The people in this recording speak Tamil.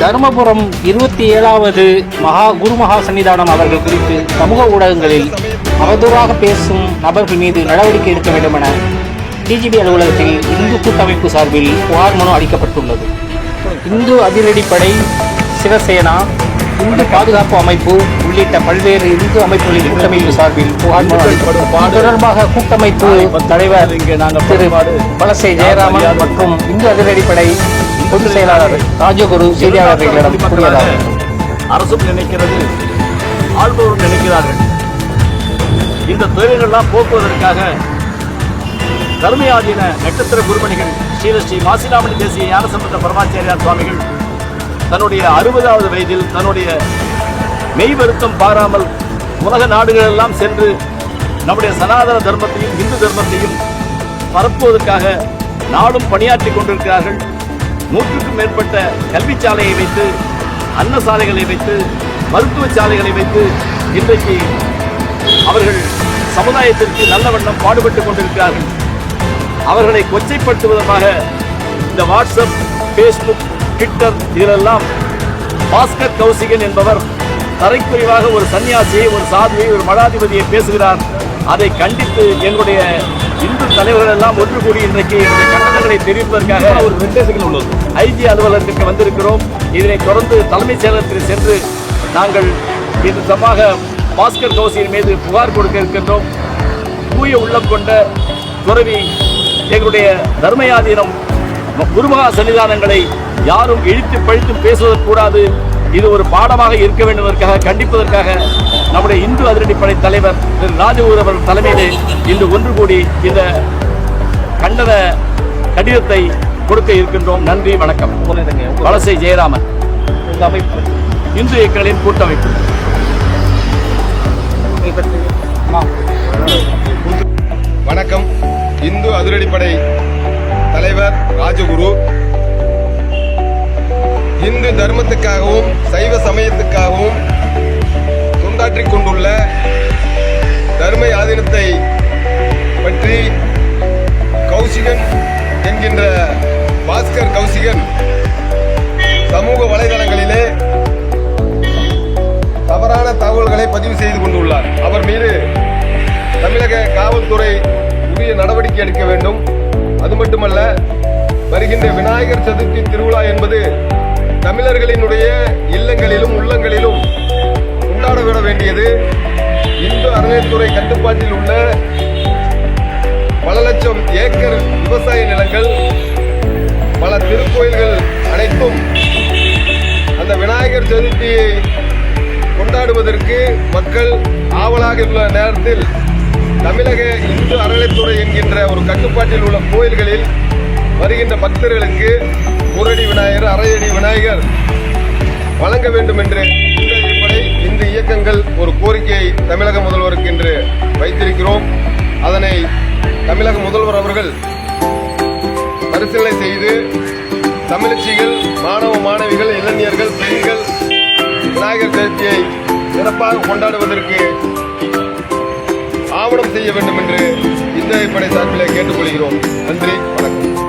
தருமபுரம் 27வது குருமகா சன்னிதானம் அவர்கள் குறித்து சமூக ஊடகங்களில் அவதூறாக பேசும் நபர்கள் மீது நடவடிக்கை எடுக்க வேண்டும் என டிஜிபி அலுவலகத்தில் இந்து கூட்டமைப்பு சார்பில் புகார் மனு அளிக்கப்பட்டுள்ளது. இந்து அதிரடிப்படை, சிவசேனா, இந்து பாதுகாப்பு அமைப்பு உள்ளிட்ட பல்வேறு இந்து அமைப்புகளின் கூட்டமைப்பு சார்பில் புகார் மனு அளிக்கப்பட்டது. தொடர்பாக கூட்டமைப்பு தலைவர் திரு வலசை ஜெயராமன் மற்றும் இந்து அதிரடிப்படை பொதுச் செயலாளர் ராஜகுரு செய்தியாளர்களிடம் கூறியதாக, அரசும் நினைக்கிறது, ஆள்பவரும் நினைக்கிறார்கள். இந்த துறைகள்லாம் போக்குவதற்காக தர்மயாதீன நட்சத்திர குருமணிகள் ஸ்ரீ மாசிலாமணி தேசிய ஞானசம்பந்த பரமாச்சாரியார் சுவாமிகள் தன்னுடைய 60வது வயதில் தன்னுடைய மெய் வருத்தம் பாராமல் உலக நாடுகளெல்லாம் சென்று நம்முடைய சனாதன தர்மத்தையும் இந்து தர்மத்தையும் பரப்புவதற்காக நாடும் பணியாற்றி கொண்டிருக்கிறார்கள். 100க்கும் மேற்பட்ட கல்வி சாலையை வைத்து, அன்னசாலைகளை வைத்து, மருத்துவ சாலைகளை வைத்து இன்றைக்கு அவர்கள் சமுதாயத்திற்கு நல்ல வண்ணம் பாடுபட்டுக் கொண்டிருக்கிறார்கள். அவர்களை கொச்சைப்படுத்துவதற்காக இந்த வாட்ஸ்அப், பேஸ்புக், ட்விட்டர் இதிலெல்லாம் பாஸ்கர் கௌசிகன் என்பவர் தரைக்குறைவாக ஒரு சன்னியாசியை, ஒரு சாதுவை, ஒரு மடாதிபதியை பேசுகிறார். அதை கண்டித்து எங்களுடைய இந்து தலைவர்கள் எல்லாம் ஒன்று கூடி இன்றைக்கு கண்டனங்களை தெரிவிப்பதற்காக ஒரு நிர்தேசங்கள் உள்ளது. ஐஜி அலுவலகத்திற்கு வந்திருக்கிறோம். இதனை தொடர்ந்து தலைமைச் செயலகத்தில் சென்று நாங்கள் இது சமமாக பாஸ்கர் கௌசியின் மீது புகார் கொடுக்க இருக்கின்றோம். தூய உள்ளம் கொண்ட துறவி, எங்களுடைய தர்மயாதீனம் குருமகா சன்னிதானங்களை யாரும் இழித்து பழித்தும் பேசுவதற்கூடாது. இது ஒரு பாடமாக இருக்க வேண்டும் என்பதற்காக கண்டிப்பதற்காக நம்முடைய இந்து அதிரடிப்படை தலைவர் திரு ராஜகுரு அவர்கள் தலைமையிலே இன்று ஒன்று கூடி இந்த கண்டன கடிதத்தை கொடுக்க இருக்கின்றோம். நன்றி, வணக்கம். வலசை ஜெயராமன், அமைப்பு இந்து இயக்கங்களின் கூட்டமைப்பு. வணக்கம். இந்து அதிரடிப்படை தலைவர் ராஜகுரு. இந்து தர்மத்துக்காகவும் சைவ சமயத்துக்காகவும் தொண்டாற்றிக் கொண்டுள்ள தர்ம ஆதீனத்தை பற்றி கௌசிகன் என்கின்ற பாஸ்கர் கௌசிகன் சமூக வலைதளங்களிலே தவறான தகவல்களை பதிவு செய்து கொண்டுள்ளார். அவர் மீது தமிழக காவல்துறை உரிய நடவடிக்கை எடுக்க வேண்டும். அது மட்டுமல்ல, வருகின்ற விநாயகர் சதுர்த்தி திருவிழா என்பது தமிழர்களினுடைய இல்லங்களிலும் உள்ளங்களிலும் கொண்டாடப்பட வேண்டியது. இந்து அறநிலையத்துறை கட்டுப்பாட்டில் உள்ள பல லட்சம் ஏக்கர் விவசாய நிலங்கள், பல திருக்கோயில்கள் அனைத்தும் அந்த விநாயகர் சதுர்த்தியை கொண்டாடுவதற்கு மக்கள் ஆவலாக உள்ள நேரத்தில் தமிழக இந்து அறநிலையத்துறை என்கின்ற ஒரு கட்டுப்பாட்டில் உள்ள கோயில்களில் வருகின்ற பக்தர்களுக்கு ஒரு அடி விநாயகர், அரை அடி விநாயகர் வழங்க வேண்டும் என்று இந்த இயக்கங்கள் ஒரு கோரிக்கையை தமிழக முதல்வருக்கு இன்று வைத்திருக்கிறோம். அதனை தமிழக முதல்வர் அவர்கள் பரிசீலனை செய்து தமிழச்சிகள், மாணவ மாணவிகள், இளைஞர்கள், பெண்கள் விநாயகர் சதுர்த்தியை சிறப்பாக கொண்டாடுவதற்கு ஆவணம் செய்ய வேண்டும் என்று இந்த படை சார்பில் கேட்டுக்கொள்கிறோம். நன்றி, வணக்கம்.